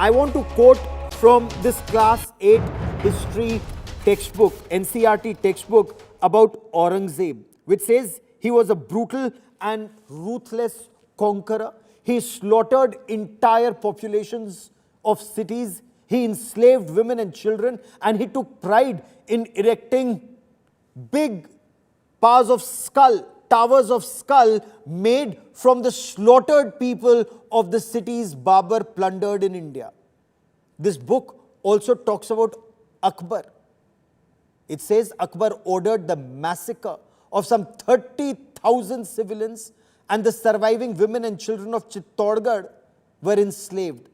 I want to quote from this class 8 history textbook, NCERT textbook about Aurangzeb, which says he was a brutal and ruthless conqueror. He slaughtered entire populations of cities. He enslaved women and children, and he took pride in erecting big towers of skull made from the slaughtered people of the cities Babur plundered in India. This book also talks about Akbar. It says Akbar ordered the massacre of some 30,000 civilians, and the surviving women and children of Chittorgarh were enslaved.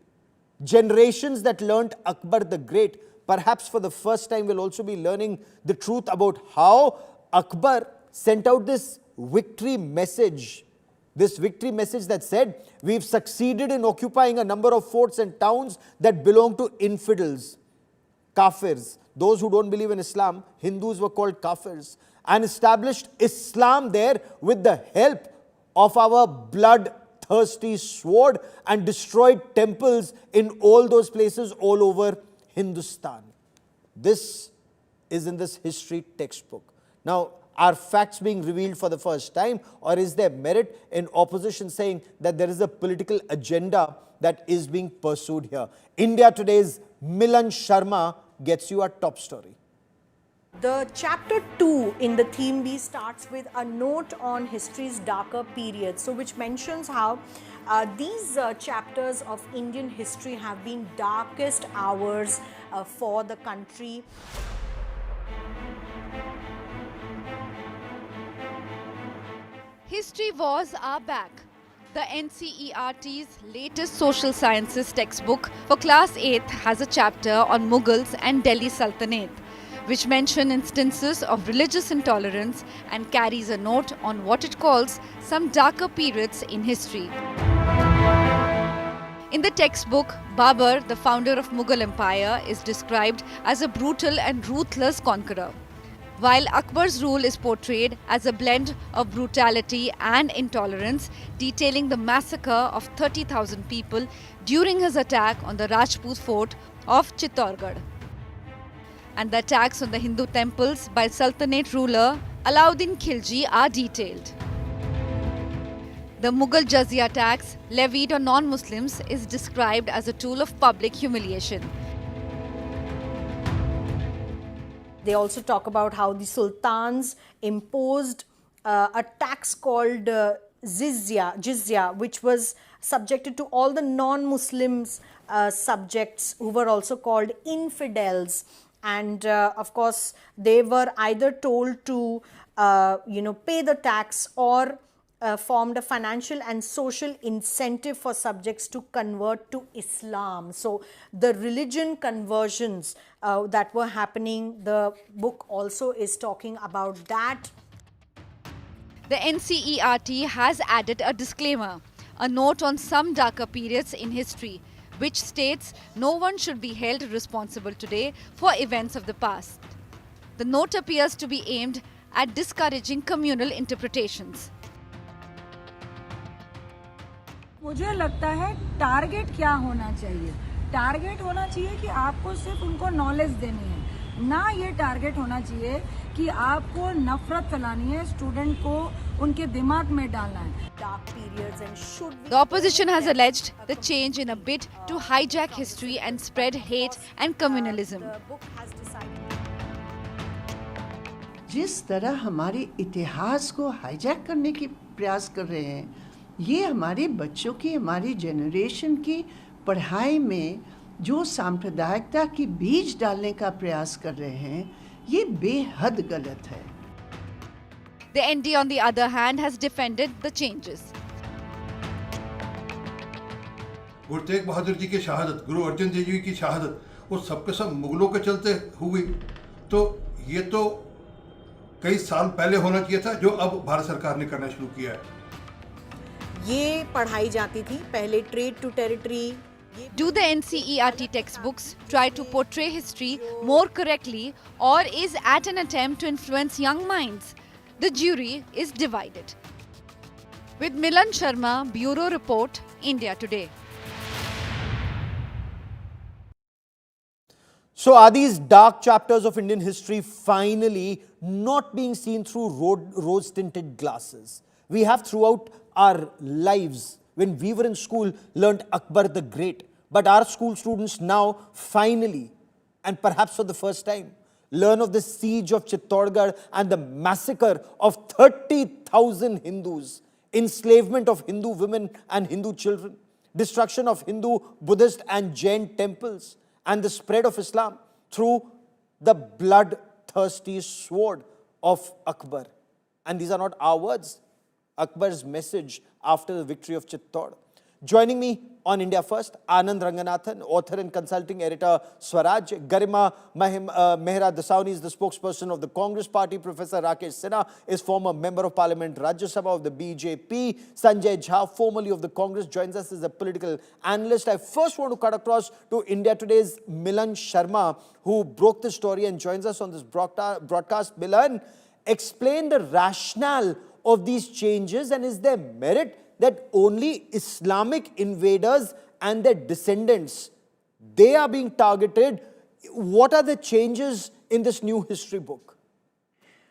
Generations that learnt Akbar the Great, perhaps for the first time, will also be learning the truth about how Akbar sent out this victory message. This victory message that said, we've succeeded in occupying a number of forts and towns that belong to infidels, kafirs, those who don't believe in Islam. Hindus were called kafirs, and established Islam there with the help of our bloodthirsty sword, and destroyed temples in all those places all over Hindustan. This is in this history textbook. Now, are facts being revealed for the first time, or is there merit in opposition saying that there is a political agenda that is being pursued here? India Today's Milan Sharma gets you a top story. The chapter 2 in the theme B starts with a note on history's darker periods, so which mentions how these chapters of Indian history have been darkest hours for the country. History wars are back. The NCERT's latest social sciences textbook for class 8th has a chapter on Mughals and Delhi Sultanate, which mention instances of religious intolerance and carries a note on what it calls some darker periods in history. In the textbook, Babur, the founder of Mughal Empire, is described as a brutal and ruthless conqueror, while Akbar's rule is portrayed as a blend of brutality and intolerance, detailing the massacre of 30,000 people during his attack on the Rajput fort of Chittorgarh. And the attacks on the Hindu temples by Sultanate ruler Alauddin Khilji are detailed. The Mughal Jizya tax levied on non-Muslims is described as a tool of public humiliation. They also talk about how the sultans imposed a tax called Jizya, which was subjected to all the non-Muslims subjects who were also called infidels. And of course, they were either told to pay the tax, or formed a financial and social incentive for subjects to convert to Islam. So the religion conversions that were happening, the book also is talking about that. The NCERT has added a disclaimer, a note on some darker periods in history, which states no one should be held responsible today for events of the past. The note appears to be aimed at discouraging communal interpretations. मुझे लगता है target क्या होना चाहिए? Target होना चाहिए कि आपको सिर्फ उनको नॉलेज देनी है, ना ये टारगेट होना चाहिए कि आपको नफरत फैलानी है, स्टूडेंट को उनके दिमाग में डालना है. The opposition has alleged the change in a bid to hijack history and spread hate and communalism. जिस तरह हमारे इतिहास को हाईजैक करने की प्रयास कर रहे हैं, ये हमारे बच्चों की, हमारी जनरेशन की पढ़ाई में जो सांप्रदायिकता की बीज डालने का प्रयास कर रहे हैं, ये बेहद गलत है. The ND, on the other hand, has defended the changes. Guru Tegh Bahadur ji की शहादत, गुरु अर्जन देव जी की शहादत, वो सबके सब मुगलों के चलते हुई. तो ये तो कई साल पहले होना चाहिए था, जो अब भारत सरकार ने करना शुरू किया है. ये पढ़ाई जाती थी पहले trade to territory. Do the NCERT textbooks try to portray history more correctly, or is it an attempt to influence young minds? The jury is divided. With Milan Sharma, Bureau Report, India Today. So, are these dark chapters of Indian history finally not being seen through rose tinted glasses? We have throughout our lives, when we were in school, learned Akbar the Great. But our school students now finally, and perhaps for the first time, learn of the siege of Chittorgarh and the massacre of 30,000 Hindus, enslavement of Hindu women and Hindu children, destruction of Hindu, Buddhist, and Jain temples, and the spread of Islam through the bloodthirsty sword of Akbar. And these are not our words, Akbar's message after the victory of Chittor. Joining me on India First, Anand Ranganathan, author and consulting editor, Swaraj. Garima Mehra Dasauni is the spokesperson of the Congress Party. Professor Rakesh Sinha is former member of Parliament, Rajya Sabha of the BJP. Sanjay Jha, formerly of the Congress, joins us as a political analyst. I first want to cut across to India Today's Milan Sharma, who broke the story and joins us on this broadcast. Milan, explain the rationale of these changes, and is there merit that only Islamic invaders and their descendants, they are being targeted? What are the changes in this new history book?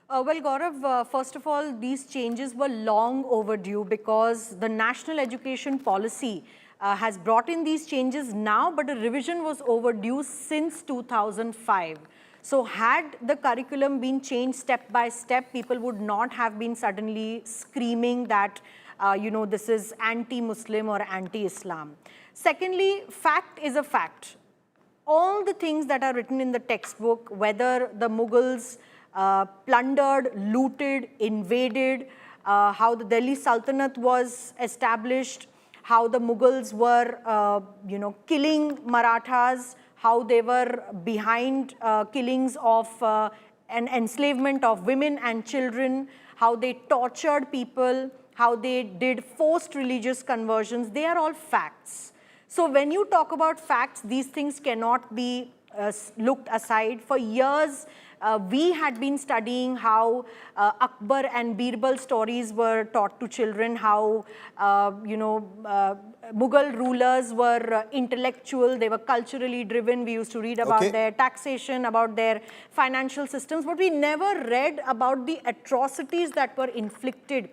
Well, Gaurav, first of all, these changes were long overdue because the national education policy has brought in these changes now, but a revision was overdue since 2005. So had the curriculum been changed step by step, people would not have been suddenly screaming that this is anti-Muslim or anti-Islam. Secondly, fact is a fact. All the things that are written in the textbook, whether the Mughals plundered, looted, invaded, how the Delhi Sultanate was established, how the Mughals were, killing Marathas, how they were behind killings of and enslavement of women and children, how they tortured people, how they did forced religious conversions, they are all facts. So when you talk about facts, these things cannot be looked aside. For years, we had been studying how Akbar and Birbal stories were taught to children, how, Mughal rulers were intellectual, they were culturally driven. We used to read about their taxation, about their financial systems, but we never read about the atrocities that were inflicted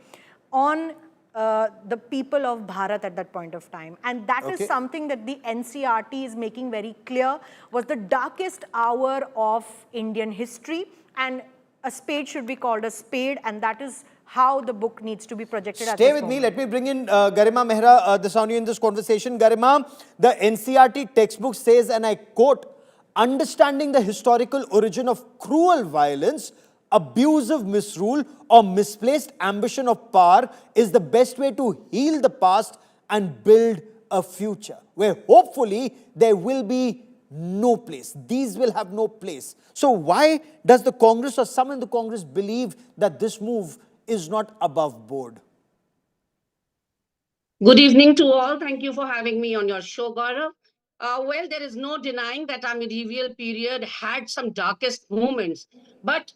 on the people of Bharat at that point of time. And that is something that the NCERT is making very clear was the darkest hour of Indian history, and a spade should be called a spade, and that is how the book needs to be projected at this Stay with me. Let me bring in Garima Mehra Dasauni in this conversation. Garima, the NCERT textbook says, and I quote, understanding the historical origin of cruel violence, abusive misrule, or misplaced ambition of power is the best way to heal the past and build a future where hopefully there will be no place. These will have no place. So why does the Congress or some in the Congress believe that this move is not above board? Good evening to all. Thank you for having me on your show, Gaurav. Well, there is no denying that our medieval period had some darkest moments. But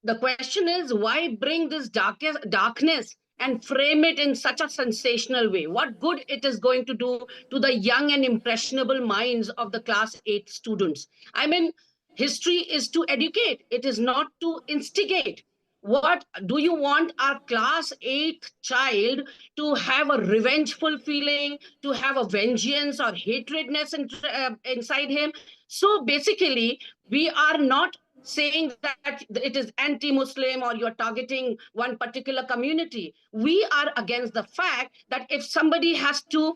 the question is, why bring this darkness and frame it in such a sensational way? What good it is going to do to the young and impressionable minds of the class 8 students? I mean, history is to educate. It is not to instigate. What do you want our class 8 child to have a revengeful feeling, to have a vengeance or hatredness inside him? So basically, we are not saying that it is anti-Muslim or you're targeting one particular community. We are against the fact that if somebody has to,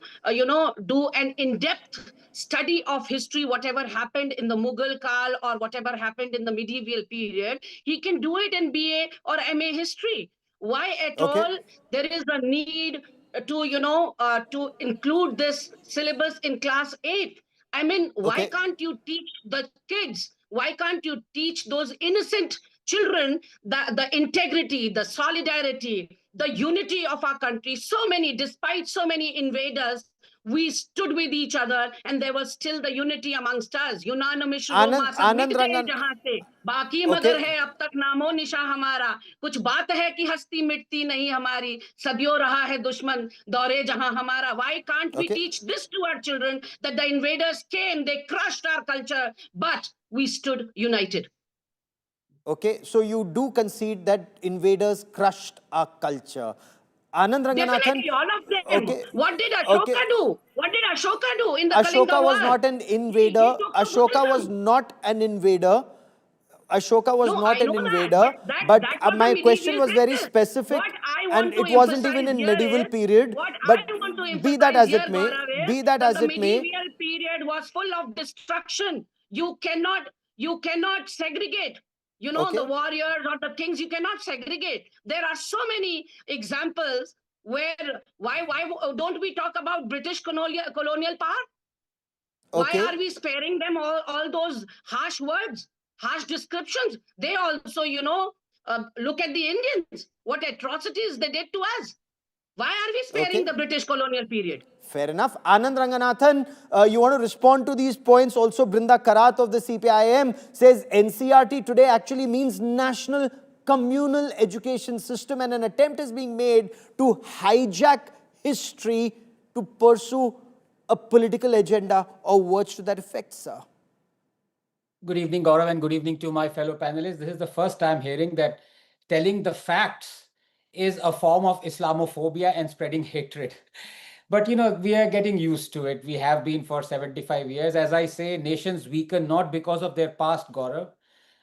do an in-depth study of history, whatever happened in the Mughal Kal or whatever happened in the medieval period, he can do it in BA or MA history. Why at all there is a need to include this syllabus in class 8? I mean, why can't you teach the kids? Why can't you teach those innocent children the integrity, the solidarity, the unity of our country? Despite so many invaders, We stood with each other, and there was still the unity amongst us. Unanimous Roma सब Anand मिट गए Rangan. जहां से, बाकी Okay. मगर है अब तक नामो निशा हमारा. कुछ बात है कि हस्ती मिटती नहीं हमारी, सदियों रहा है दुश्मन दौरे जहां हमारा. Why can't we Okay. teach this to our children, that the invaders came, they crushed our culture, but we stood united? Okay, so you do concede that invaders crushed our culture. Anand Ranganathan. Definitely, all of them. Okay. What did Okay. Ashoka do? What did Ashoka do in the Ashoka Kalinga was War? not an He invader. took Ashoka was Buddhism. not an invader. Ashoka was No, not I an know invader. that But that was a my question medieval was very practice. specific, What I and want to it wasn't even emphasize in here medieval is, period. what But I want to be that emphasize as it here, may, Gaurav, be is that that as the it may, medieval period was full of destruction. You cannot segregate. You know, Okay. the warriors or the kings, you cannot segregate. There are so many examples where why don't we talk about British colonial power? Okay. Why are we sparing them all those harsh words, harsh descriptions? They also, look at the Indians, what atrocities they did to us. Why are we sparing Okay. the British colonial period? Fair enough. Anand Ranganathan, you want to respond to these points? Also, Brinda Karat of the CPIM says NCERT today actually means National Communal Education System, and an attempt is being made to hijack history to pursue a political agenda or words to that effect, sir. Good evening, Gaurav, and good evening to my fellow panelists. This is the first time hearing that telling the facts is a form of Islamophobia and spreading hatred. But we are getting used to it. We have been for 75 years. As I say, nations weaken not because of their past, Gaurav,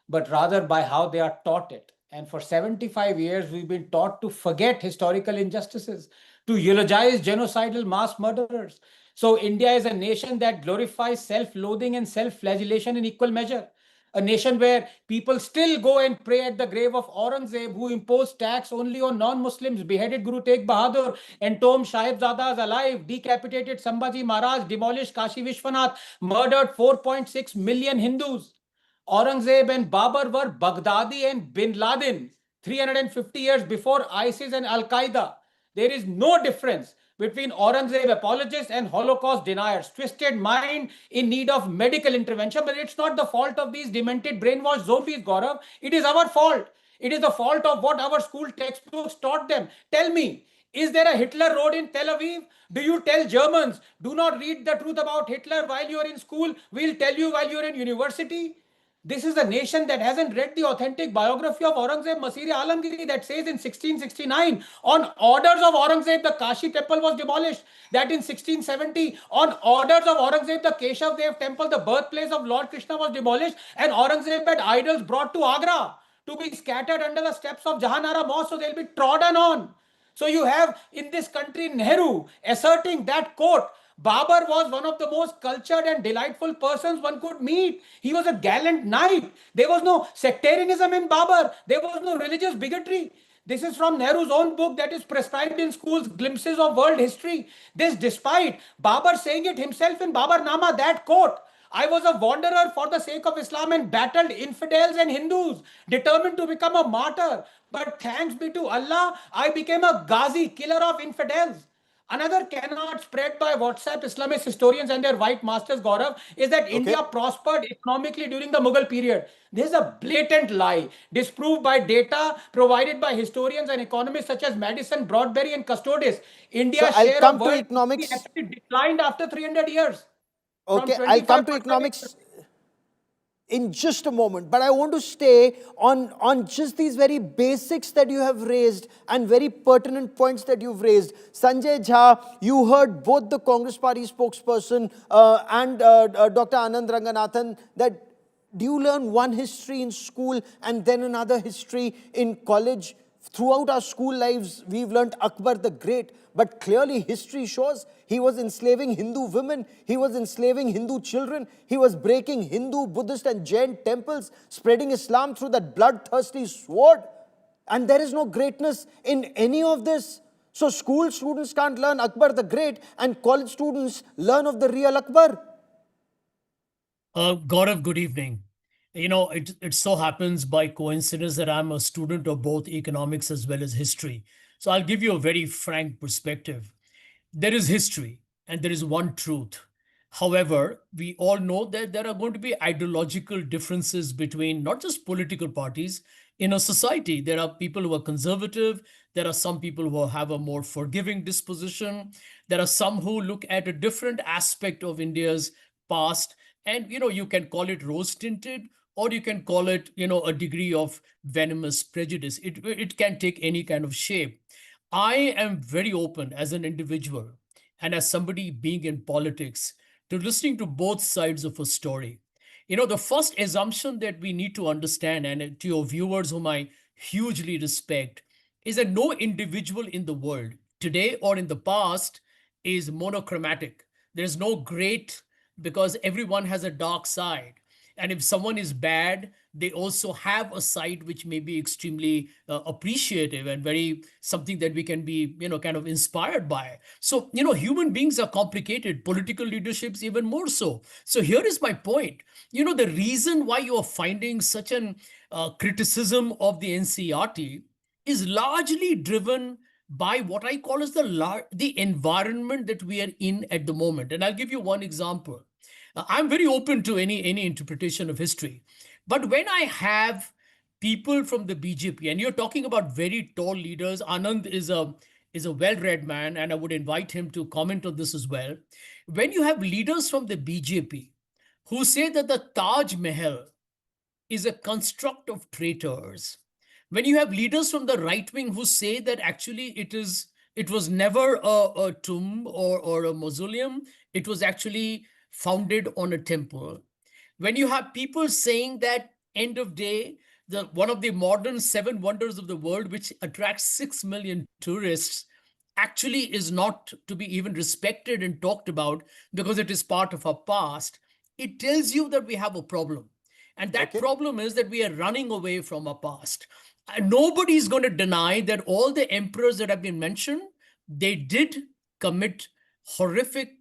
but rather by how they are taught it. And for 75 years, we've been taught to forget historical injustices, to eulogize genocidal mass murderers. So India is a nation that glorifies self-loathing and self-flagellation in equal measure. A nation where people still go and pray at the grave of Aurangzeb, who imposed tax only on non-Muslims, beheaded Guru Tegh Bahadur, entombed Sahibzadas alive, decapitated Sambhaji Maharaj, demolished Kashi Vishwanath, murdered 4.6 million Hindus. Aurangzeb and Babur were Baghdadi and Bin Laden 350 years before ISIS and Al-Qaeda. There is no difference between Aurangzeb apologists and Holocaust deniers. Twisted mind in need of medical intervention, but it's not the fault of these demented brainwashed zombies, Gaurav. It is our fault. It is the fault of what our school textbooks taught them. Tell me, is there a Hitler Road in Tel Aviv? Do you tell Germans, do not read the truth about Hitler while you are in school? We'll tell you while you're in university. This is a nation that hasn't read the authentic biography of Aurangzeb Masir-e-Alamgiri that says in 1669, on orders of Aurangzeb, the Kashi temple was demolished. That in 1670, on orders of Aurangzeb, the Keshav Dev temple, the birthplace of Lord Krishna, was demolished, and Aurangzeb had idols brought to Agra to be scattered under the steps of Jahanara Mosque, so they'll be trodden on. So you have in this country Nehru asserting that, quote, Babur was one of the most cultured and delightful persons one could meet. He was a gallant knight. There was no sectarianism in Babur. There was no religious bigotry. This is from Nehru's own book that is prescribed in schools, Glimpses of World History. This despite Babur saying it himself in Baburnama, that quote, I was a wanderer for the sake of Islam and battled infidels and Hindus, determined to become a martyr. But thanks be to Allah, I became a Ghazi, killer of infidels. Another cannot spread by WhatsApp Islamist historians and their white masters, Gaurav, is that India prospered economically during the Mughal period. This is a blatant lie, disproved by data provided by historians and economists such as Madison, Broadberry, and Custodes. India's I'll share come of to world economics. actually declined after 300 years. Okay, I'll come to economics in just a moment, but I want to stay on just these very basics that you have raised and very pertinent points that you've raised. Sanjay Jha, you heard both the Congress Party spokesperson and Dr. Anand Ranganathan that do you learn one history in school and then another history in college? Throughout our school lives, we've learned Akbar the Great, but clearly history shows he was enslaving Hindu women, he was enslaving Hindu children, he was breaking Hindu, Buddhist and Jain temples, spreading Islam through that bloodthirsty sword. And there is no greatness in any of this. So school students can't learn Akbar the Great and college students learn of the real Akbar. Gaurav, good evening. It so happens by coincidence that I'm a student of both economics as well as history. So I'll give you a very frank perspective. There is history, and there is one truth. However, we all know that there are going to be ideological differences between not just political parties in a society. There are people who are conservative. There are some people who have a more forgiving disposition. There are some who look at a different aspect of India's past. And, you can call it rose tinted, or you can call it, a degree of venomous prejudice. It can take any kind of shape. I am very open as an individual and as somebody being in politics to listening to both sides of a story. The first assumption that we need to understand, and to your viewers whom I hugely respect, is that no individual in the world, today or in the past, is monochromatic. There's no great, because everyone has a dark side. And if someone is bad, they also have a side which may be extremely appreciative and very something that we can be, kind of inspired by. So, human beings are complicated, political leaderships even more so. So here is my point. The reason why you are finding such an criticism of the NCERT is largely driven by what I call as the environment that we are in at the moment. And I'll give you one example. I'm very open to any interpretation of history. But when I have people from the BJP, and you're talking about very tall leaders, Anand is a well-read man, and I would invite him to comment on this as well. When you have leaders from the BJP who say that the Taj Mahal is a construct of traitors, when you have leaders from the right wing who say that actually it was never a tomb or a mausoleum, it was actually founded on a temple. When you have people saying that end of day, one of the modern 7 wonders of the world, which attracts 6 million tourists, actually is not to be even respected and talked about because it is part of our past, it tells you that we have a problem. And that problem is that we are running away from our past. And nobody is going to deny that all the emperors that have been mentioned, they did commit horrific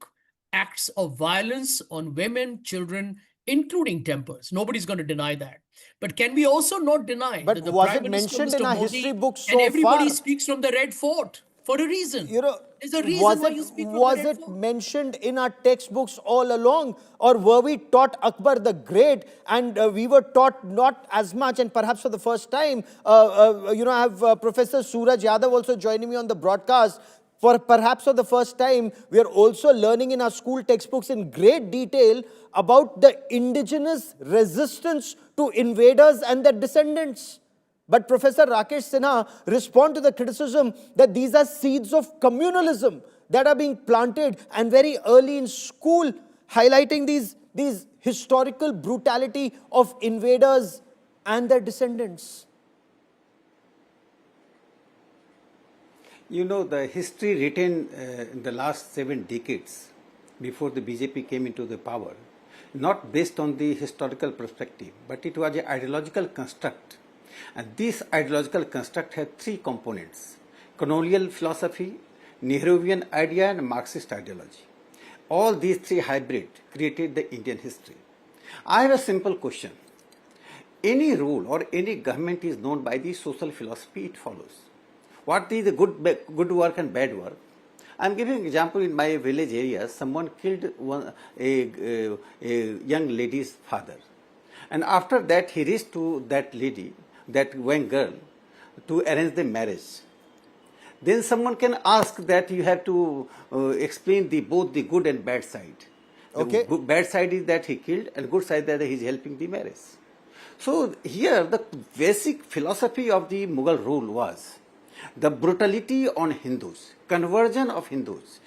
acts of violence on women, children, including temples. Nobody's going to deny that. But can we also not deny But that the was Prime it Minister, mentioned in Mr. our Modi, history books and so everybody far? speaks from the Red Fort for a reason. There's a reason was why it, you speak from was the Red it Fort. mentioned in our textbooks all along? Or were we taught Akbar the Great, and we were taught not as much, and perhaps for the first time, I have Professor Suraj Yadav also joining me on the broadcast. Perhaps for the first time, we are also learning in our school textbooks in great detail about the indigenous resistance to invaders and their descendants. But Professor Rakesh Sinha respond to the criticism that these are seeds of communalism that are being planted, and very early in school, highlighting these historical brutality of invaders and their descendants. The history written in the last 7 decades before the BJP came into the power, not based on the historical perspective, but it was an ideological construct. And this ideological construct had 3 components: colonial philosophy, Nehruvian idea, and Marxist ideology. All these 3 hybrid created the Indian history. I have a simple question. Any rule or any government is known by the social philosophy it follows. What is the good work and bad work? I am giving an example. In my village area, someone killed a young lady's father. And after that, he reached to that lady, that young girl, to arrange the marriage. Then someone can ask that you have to explain both the good and bad side. The bad side is that he killed, and good side that he is helping the marriage. So here the basic philosophy of the Mughal rule was the brutality on Hindus, conversion of Hindus,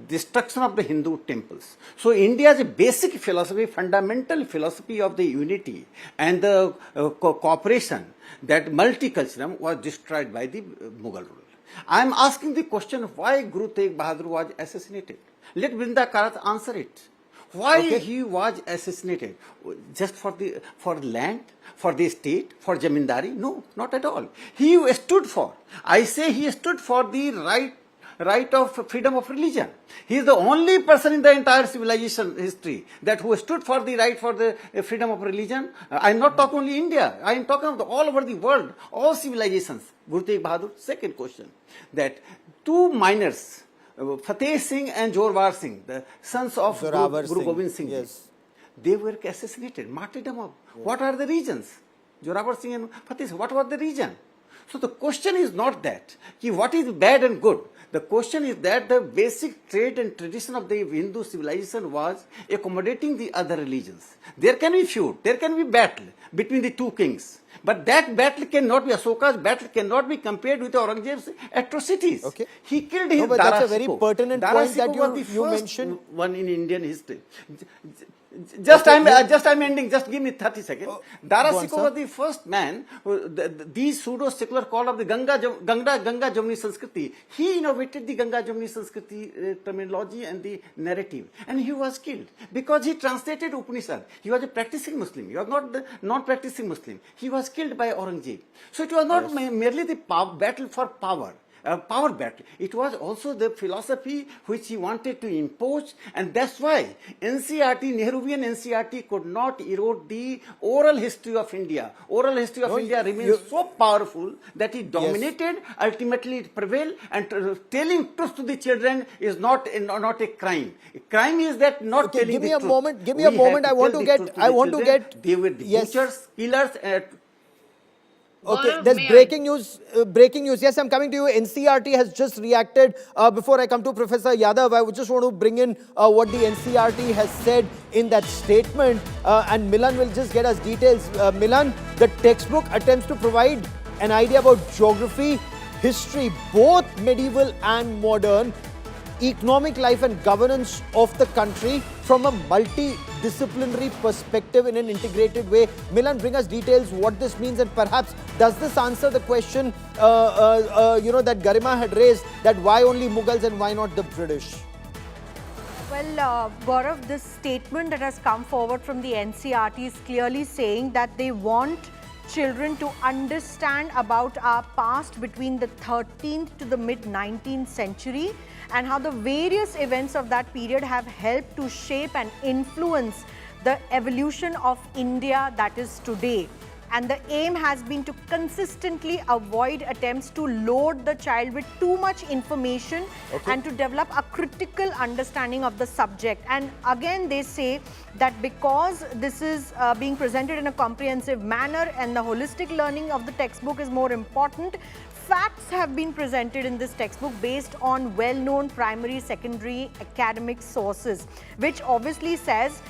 destruction of the Hindu temples. So India's basic philosophy, fundamental philosophy of the unity and the cooperation, that multiculturalism, was destroyed by the Mughal rule. I am asking the question, why Guru Tegh Bahadur was assassinated? Let Brinda Karat answer it. Why he was assassinated? Just for land, for the state, for jamindari? No, not at all. He stood for, I say he stood for the right of freedom of religion. He is the only person in the entire civilization history that who stood for the right for the freedom of religion. I am not talking only India. I am talking of all over the world, all civilizations. Guru Tegh Bahadur. Second question, that 2 miners Fateh Singh and Jorwar Singh, the sons of Zorawar Guru Singh, Gobind Singh, yes. they were assassinated, martyrdom of. What are the reasons? Jorawar Singh and Fateh Singh, what was the reason? So the question is not that, what is bad and good. The question is that the basic trait and tradition of the Hindu civilization was accommodating the other religions. There can be feud, there can be battle between the two kings. But that battle cannot be, Ashoka's battle cannot be compared with Aurangzeb's atrocities. Okay. He killed his No, but that's a very Shikoh. pertinent Dara point that Shikoh was the you first mentioned. one in Indian history. Just I'm ending. Just give me 30 seconds. Dara go on, Shikoh sir. was the first man. These pseudo secular call of the Ganga Jamuni Sanskriti. He innovated the Ganga Jamuni Sanskriti terminology and the narrative, and he was killed because he translated Upanishad. He was a practicing Muslim. He was not the non-practicing Muslim. He was killed by Aurangzeb. So it was not merely the battle for power. Power battle. It was also the philosophy which he wanted to impose, and that's why NCERT, Nehruvian NCERT could not erode the oral history of India. Oral history of India remains so powerful that it dominated, ultimately it prevailed, and telling truth to the children is not a crime. A crime is that not telling give the me a truth. moment, give me a moment, I want to get, They were the butchers, killers, Okay, Gaurav, there's may I? breaking news. Breaking news. Yes, I'm coming to you. NCERT has just reacted. Before I come to Professor Yadav, I would just want to bring in what the NCERT has said in that statement. And Milan will just get us details. Milan, the textbook attempts to provide an idea about geography, history, both medieval and modern, economic life and governance of the country from a multidisciplinary perspective in an integrated way. Milan, bring us details what this means, and perhaps does this answer the question that Garima had raised, that why only Mughals and why not the British? Well, Gaurav, this statement that has come forward from the NCERT is clearly saying that they want children to understand about our past between the 13th to the mid-19th century, and how the various events of that period have helped to shape and influence the evolution of India that is today. And the aim has been to consistently avoid attempts to load the child with too much information and to develop a critical understanding of the subject. And again, they say that because this is being presented in a comprehensive manner and the holistic learning of the textbook is more important, facts have been presented in this textbook based on well-known primary, secondary academic sources, which obviously says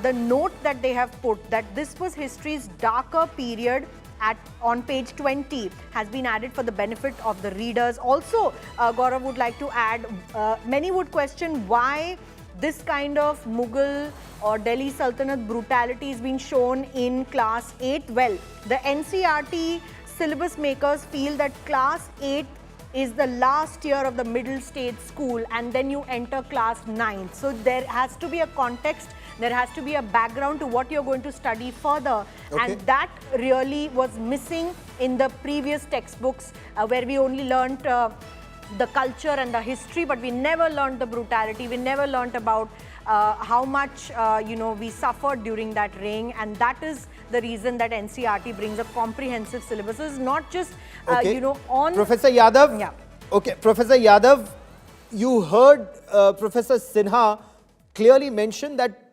the note that they have put that this was history's darker period on page 20 has been added for the benefit of the readers. Also, Gaurav would like to add, many would question why this kind of Mughal or Delhi Sultanate brutality is being shown in class 8. Well, the NCERT syllabus makers feel that class 8 is the last year of the middle stage school, and then you enter class 9. So there has to be a context, there has to be a background to what you're going to study further. And that really was missing in the previous textbooks where we only learnt the culture and the history, but we never learned the brutality, we never learnt about how much we suffered during that reign, and that is the reason that NCERT brings a comprehensive syllabus. It's not just on Professor Yadav. Yeah. Okay, Professor Yadav, you heard Professor Sinha clearly mention that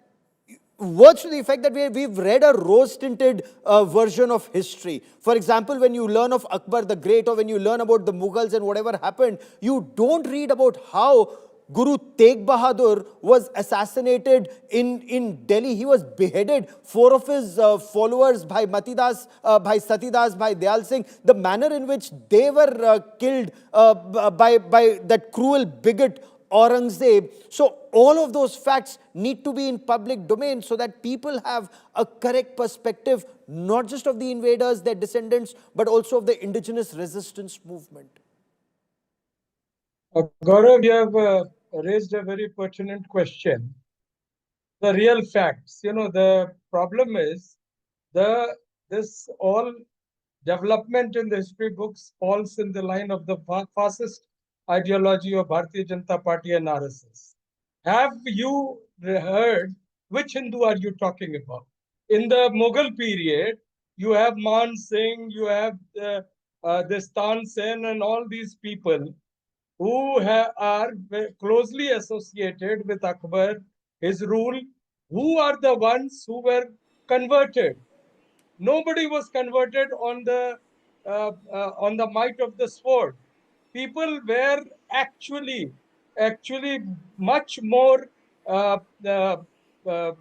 words to the effect that we've read a rose-tinted version of history. For example, when you learn of Akbar the Great, or when you learn about the Mughals and whatever happened, you don't read about how Guru Tegh Bahadur was assassinated in Delhi. He was beheaded. 4 of his followers, Bhai Matidas, Bhai Satidas, Bhai Dayal Singh, the manner in which they were killed by that cruel bigot Aurangzeb. So all of those facts need to be in public domain so that people have a correct perspective, not just of the invaders, their descendants, but also of the indigenous resistance movement. Gaurav, you have raised a very pertinent question. The real facts, the problem is this all development in the history books falls in the line of the fascist ideology of Bharatiya Janata Party and RSS. Have you heard which Hindu are you talking about? In the Mughal period, you have Man Singh, you have this Tan Sen and all these people. who are closely associated with Akbar, his rule, who are the ones who were converted. Nobody was converted on the might of the sword. People were actually much more uh, uh,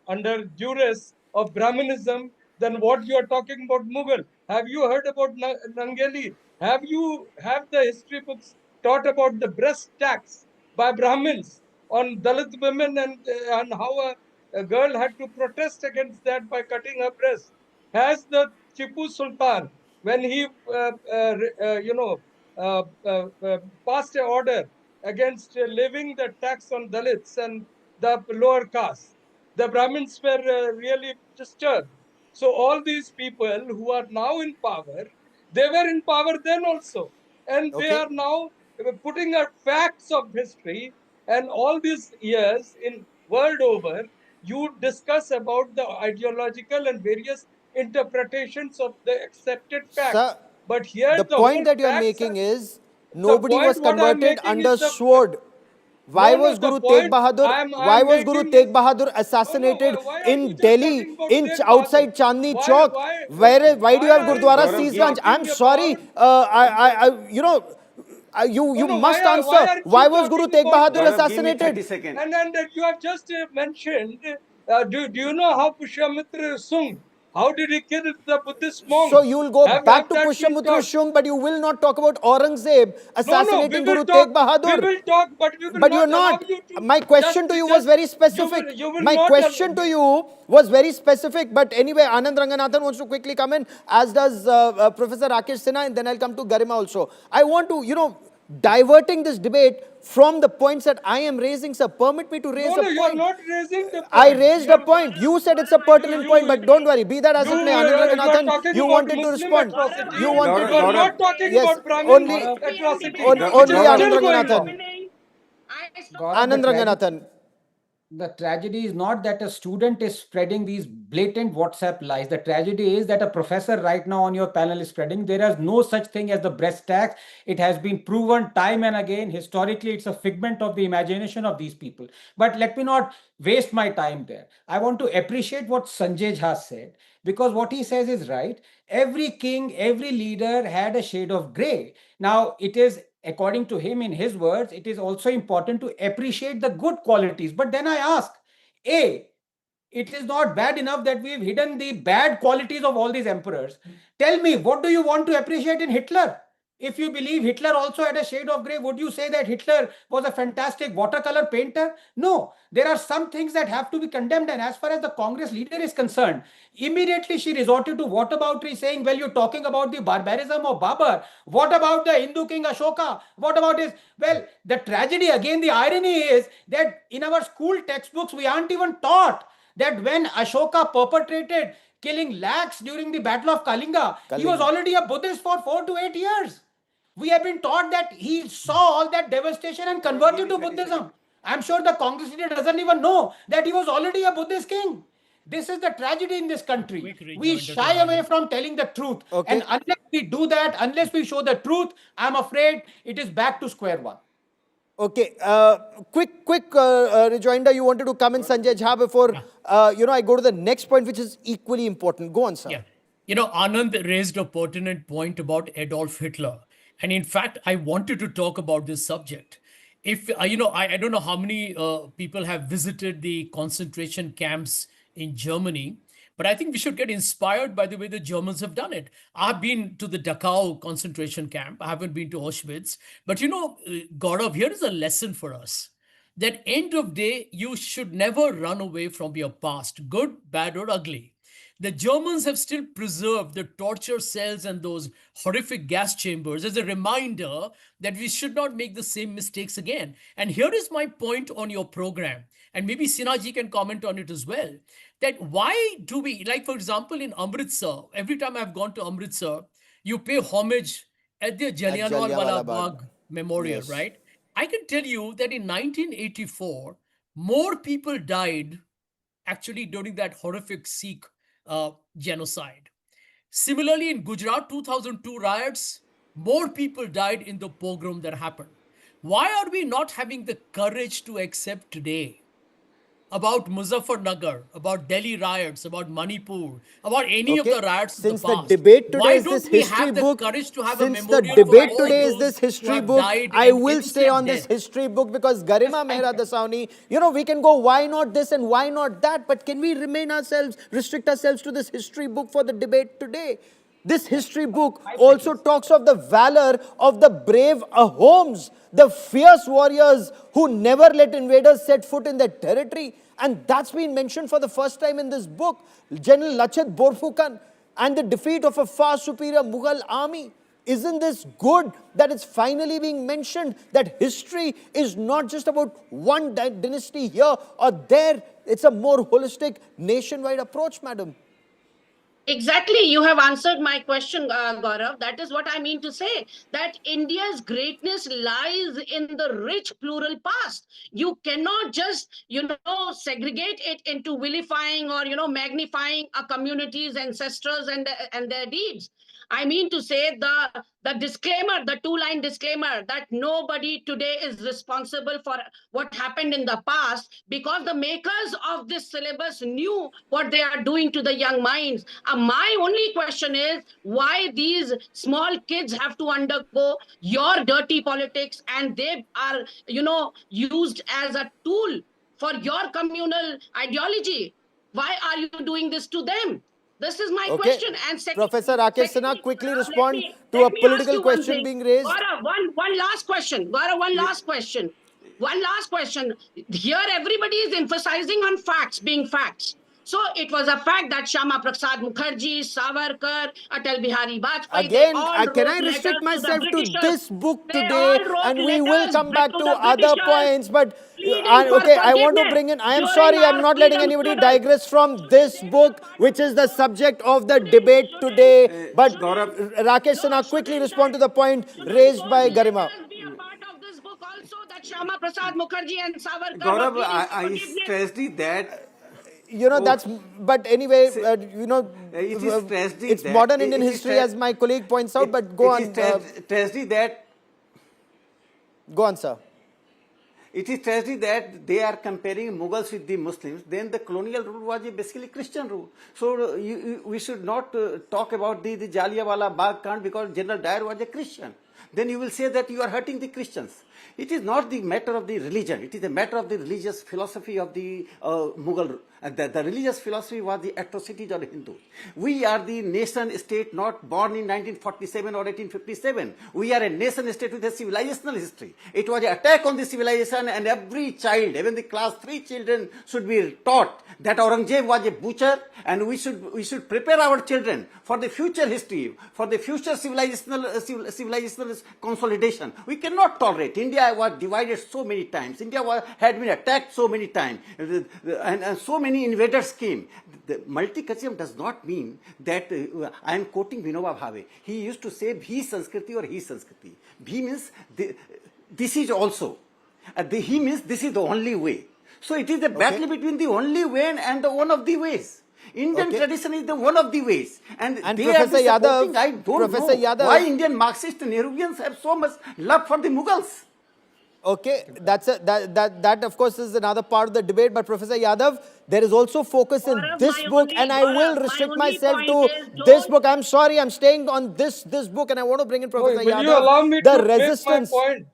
under duress of Brahminism than what you are talking about Mughal. Have you heard about Nangeli? Have the history books taught about the breast tax by Brahmins on Dalit women and how a girl had to protest against that by cutting her breast? Has the Tipu Sultan, when he passed an order against levying the tax on Dalits and the lower caste, the Brahmins were really disturbed. So all these people who are now in power, they were in power then also, and they Okay. are now putting out facts of history. And all these years, in world over, you discuss about the ideological and various interpretations of the accepted Sir, facts. But here the the point whole that you are facts making are, is the nobody point was what I'm converted making is under the sword. Why no, was the Guru Tegh point Bahadur? I'm Why was Guru making Tegh is Bahadur no. assassinated Why are you in just Delhi, talking about in Tegh Bahadur? outside Chandni Why Chowk? why Where? Why do you why have aren't Gurdwara you Sisganj? I'm talking sorry. about You no, must why answer. aren't Why you was Guru talking Tegh about Bahadur Gaurav, give me 30 assassinated? seconds. and you have just mentioned do you know how Pushyamitra Sung, how did he kill the Buddhist So monks? you'll go back Have to that been Pushyamitra taught? Shung, but you will not talk about Aurangzeb No, we assassinating will Guru talk. Tegh We Bahadur. will talk, but we will But you're not allow not. you to My question to you was very specific. you will My not question to you was very specific. But anyway, Anand Ranganathan wants to quickly come in, as does Professor Rakesh Sinha, and then I'll come to Garima also. I want to, diverting this debate from the points that I am raising, sir. Permit me to raise a No, you are point. not raising the I point. raised a point. You said it's a pertinent point, but don't worry. Be that as it may, Anand You are Ranganathan, talking you about wanted to Muslim respond. atrocities. You wanted You are to. not talking Yes, about Brahmin only, Gaurav, atrocities, which only is Gaurav, Anand still going on. Ranganathan. Gaurav, Anand Ranganathan. the tragedy is not that a student is spreading these blatant WhatsApp lies. The tragedy is that a professor right now on your panel is spreading. There is no such thing as the breast tax. It has been proven time and again. Historically, it's a figment of the imagination of these people. But let me not waste my time there. I want to appreciate what Sanjay Jha said, because what he says is right. Every king, every leader had a shade of gray. Now, it is, according to him, in his words, it is also important to appreciate the good qualities. But then I ask, A, it is not bad enough that we've hidden the bad qualities of all these emperors. Tell me, what do you want to appreciate in Hitler? If you believe Hitler also had a shade of gray, would you say that Hitler was a fantastic watercolor painter? No, there are some things that have to be condemned. And as far as the Congress leader is concerned, immediately she resorted to whataboutery, saying, well, you're talking about the barbarism of Babur. What about the Hindu king Ashoka? What about his? Well, the tragedy, again, the irony is that in our school textbooks, we aren't even taught that when Ashoka perpetrated killing lakhs during the Battle of Kalinga, he was already a Buddhist for 4 to 8 years. We have been taught that he saw all that devastation and converted to Buddhism. I'm sure the Congress leader doesn't even know that he was already a Buddhist king. This is the tragedy in this country. Quick We rejoinder to shy away Anand. from telling the truth. Okay. And unless we do that, unless we show the truth, I'm afraid it is back to square one. Okay, quick rejoinder. You wanted to come in, Sanjay Jha, before I go to the next point, which is equally important. Go on, sir. Yeah. Anand raised a pertinent point about Adolf Hitler. And in fact, I wanted to talk about this subject. If, I don't know how many people have visited the concentration camps in Germany, but I think we should get inspired by the way the Germans have done it. I've been to the Dachau concentration camp. I haven't been to Auschwitz. But, Gaurav, here is a lesson for us that end of day, you should never run away from your past, good, bad, or ugly. The Germans have still preserved the torture cells and those horrific gas chambers as a reminder that we should not make the same mistakes again. And here is my point on your program, and maybe Sinaji can comment on it as well, that why do we, like for example, in Amritsar, every time I've gone to Amritsar, you pay homage at the Jallianwala Jallianwala Bagh Bagh. Memorial, Yes. right? I can tell you that in 1984, more people died actually during that horrific Sikh genocide. Similarly, in Gujarat 2002 riots, More people died in the pogrom that happened. Why are we not having the courage to accept today about Muzaffarnagar, about Delhi riots, about Manipur, about any of Okay, the riots in the since the past? debate today Why is this don't we history have the book, courage to have a since the memorial for debate all today is those this who history have book, died I an will stay innocent on this death? history book because Garima Mehra Dasauni, we can go why not this and why not that, but can we restrict ourselves to this history book for the debate today? This history book also talks of the valor of the brave ahoms, the fierce warriors who never let invaders set foot in their territory. And that's been mentioned for the first time in this book. General Lachit Borphukan and the defeat of a far superior Mughal army. Isn't this good that it's finally being mentioned that history is not just about one dynasty here or there? It's a more holistic nationwide approach, madam. Exactly, you have answered my question, Gaurav. That is what I mean to say. That India's greatness lies in the rich plural past. You cannot just, segregate it into vilifying or magnifying a community's ancestors and their deeds. I mean to say the disclaimer, the two-line disclaimer that nobody today is responsible for what happened in the past because the makers of this syllabus knew what they are doing to the young minds. My only question is why these small kids have to undergo your dirty politics and they are, used as a tool for your communal ideology. Why are you doing this to them? This is my Okay. question. And Professor Rakesh Sinha, secondly, quickly Gaurav, respond to let a me ask political you one question thing. being raised. Gaurav, one last question. Gaurav, one last question. One last question. Here, everybody is emphasizing on facts being facts. So it was a fact that Shama Prasad Mukherjee, Savarkar, Atal Bihari Vajpayee, they Again, all can wrote I letters restrict to the myself to Britishers. this book They today all wrote and we will letters come back to to the other Britishers points, but pleading for okay, I want to forgiveness bring in, I am during sorry, I'm our not letting freedom anybody struggle. digress from this They be a book, part of which is this the book. subject of the Shouldn't, debate shouldn't, today, but Gaurav, Rakesh Sinha, quickly shouldn't respond that to the point shouldn't raised by those Garima. letters be a part of this book also that Shama Prasad Mukherjee and Savarkar were Gaurav, pleading for I forgiveness? stressed it that oh, That's, but anyway, say, it is tragedy it's that modern Indian history, as my colleague points out, but go it is on, tragedy that go on, sir. it is tragedy that they are comparing Mughals with the Muslims. Then the colonial rule was basically Christian rule. So we should not talk about the Jallianwala Bagh Kand because General Dyer was a Christian. Then you will say that you are hurting the Christians. It is not the matter of the religion. It is a matter of the religious philosophy of the Mughal. The religious philosophy was the atrocities of the Hindus. We are the nation state not born in 1947 or 1857. We are a nation state with a civilizational history. It was an attack on the civilization and every child, even the class 3 children should be taught that Aurangzeb was a butcher and we should prepare our children for the future history, for the future civilizational consolidation. We cannot tolerate. India was divided so many times. India had been attacked so many times and so many invaders came. The multiculturalism does not mean that I am quoting Vinoba Bhave. He used to say Bhi Sanskriti or Hi Sanskriti. Bhi means this is also. He means this is the only way. So it is the battle between the only way and the one of the ways. Indian tradition is the one of the ways. And they Professor are Yadav, supporting, I don't Professor know Yadav, why Indian Marxist Nehruvians have so much love for the Mughals. Okay, that of course is another part of the debate, but Professor Yadav, there is also focus in Gaurav, this book, and I will my restrict only myself point to is this don't book. I'm sorry, I'm staying on this book, and I want to bring in Professor Will you Yadav. allow me The to make my resistance. point?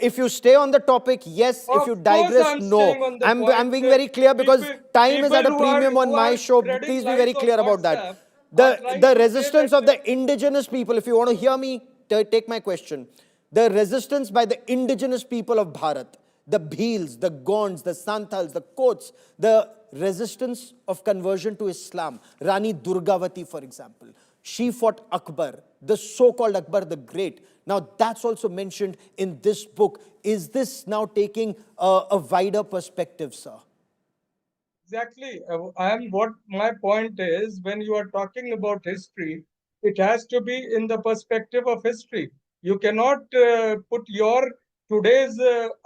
If you stay on the topic, yes. If Of you course, digress, I'm no. staying on the I'm point. being very clear because time is People at a premium on who my are show. spreading Please be lies very on clear about that. WhatsApp are trying The to say resistance of that the indigenous people, if you want to hear me, take my question. The resistance by the indigenous people of Bharat, the Bhils, the Gonds, the Santals, the Kots, the resistance of conversion to Islam, Rani Durgavati, for example. She fought Akbar, the so-called Akbar the Great. Now, that's also mentioned in this book. Is this now taking a wider perspective, sir? exactly. What my point is, when you are talking about history, it has to be in the perspective of history. You cannot put your today's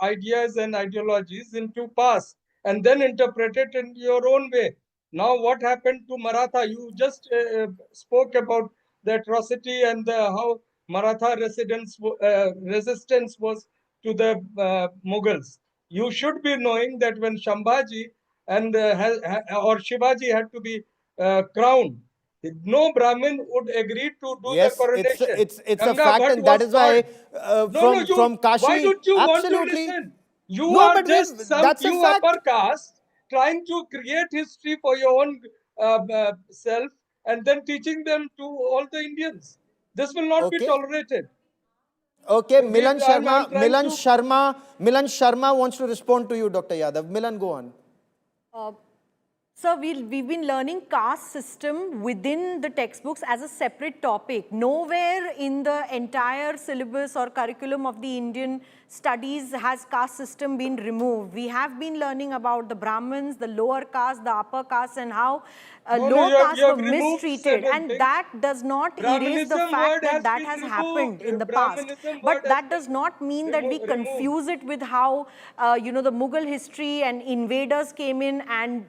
ideas and ideologies into past and then interpret it in your own way. Now, what happened to Maratha? You just spoke about the atrocity and how Maratha resistance was to the Mughals. You should be knowing that when Shambhaji and or Shivaji had to be crowned, no Brahmin would agree to do the Yes, coronation. it's a Ganga fact, Bhatt and that was is why called. No, no, you. from Why Kashi, don't you want to absolutely. listen? You No, are but just some that's a few fact. upper caste trying to create history for your own self and then teaching them to all the Indians. This will not be Okay. tolerated. Okay, I'm trying to. Milan Sharma wants to respond to you, Dr. Yadav. Milan, go on. So we've been learning caste system within the textbooks as a separate topic. Nowhere in the entire syllabus or curriculum of the Indian studies has caste system been removed. We have been learning about the Brahmins, the lower caste, the upper caste, and how No, lower castes you have were removed mistreated. certain And things. that does not erase the Brahmanism fact word that has that been has removed. happened in the past. Brahmanism But word has that been does not mean that we removed. confuse it with how, the Mughal history and invaders came in and,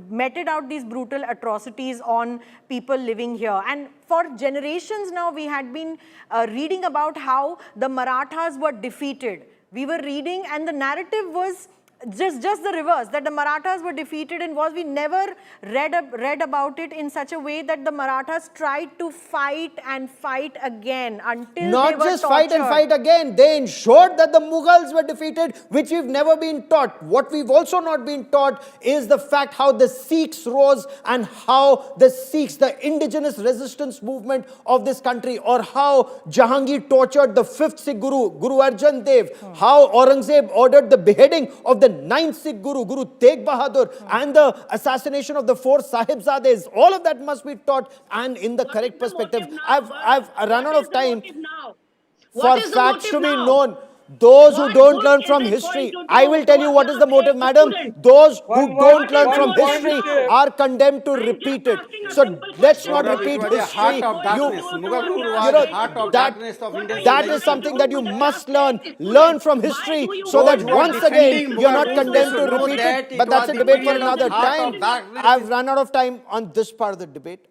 meted out these brutal atrocities on people living here. And for generations now, we had been reading about how the Marathas were defeated. We were reading, and the narrative was just the reverse, that the Marathas were defeated, and we never read about it in such a way that the Marathas tried to fight and fight again until they Not were just tortured. fight and fight again, they ensured that the Mughals were defeated, which we've never been taught. What we've also not been taught is the fact how the Sikhs rose and how the Sikhs, the indigenous resistance movement of this country, or how Jahangir tortured the 5th Sikh Guru, Guru Arjan Dev, how Aurangzeb ordered the beheading of the 9th Sikh Guru, Guru Tegh Bahadur, and the assassination of the 4 Sahibzades. All of that must be taught and in the What correct is the perspective. motive now, I've Akbar? run What out is of the time motive now? for What is the facts to motive be now? known. Those who What don't good learn is from it history, going to I do will to tell you what is the motive, a madam. student? Those who One don't What is learn the from motive history now? are condemned to I'm just repeat it. asking a So simple let's question. not Gaurav, Why it repeat was good the heart history. is of going to You, darkness. do to Mughal a rule class was know, the 8 heart of student? darkness of What Indian are you that going is to civilization. something do that you to the must class learn. 8 Learn student? from Why history do you so Those that want who are once class again 8 defending you're Mughal not students rule, to they condemned learn to should know repeat it. that history? it But that's was a the debate for period of another heart time. of darkness. I've run out of time on this part of the debate.